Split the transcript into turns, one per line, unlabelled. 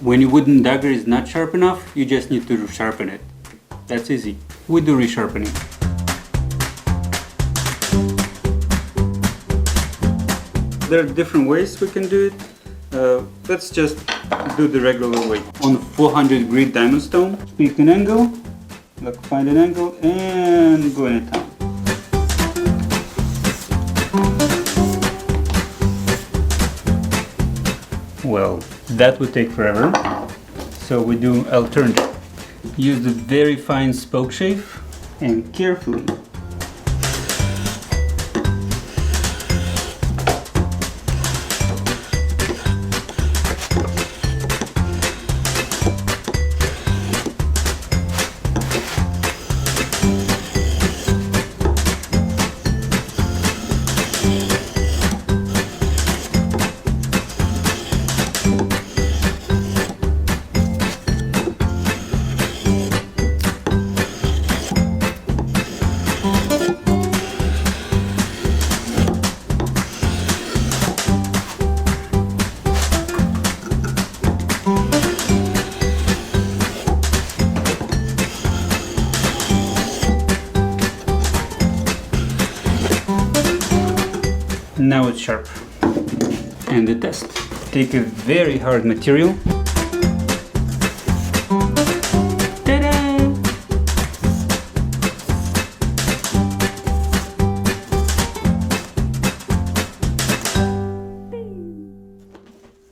When your wooden dagger is not sharp enough, you just need to sharpen it. That's easy. We do resharpening. There are different ways we can do it. Let's just do the regular way. On 400 grit diamond stone, pick an angle, find an angle, and go in it down. Well, that would take forever, so we do alternative. Use the very fine spokeshave and carefully now it's sharp. And the test. Take a very hard material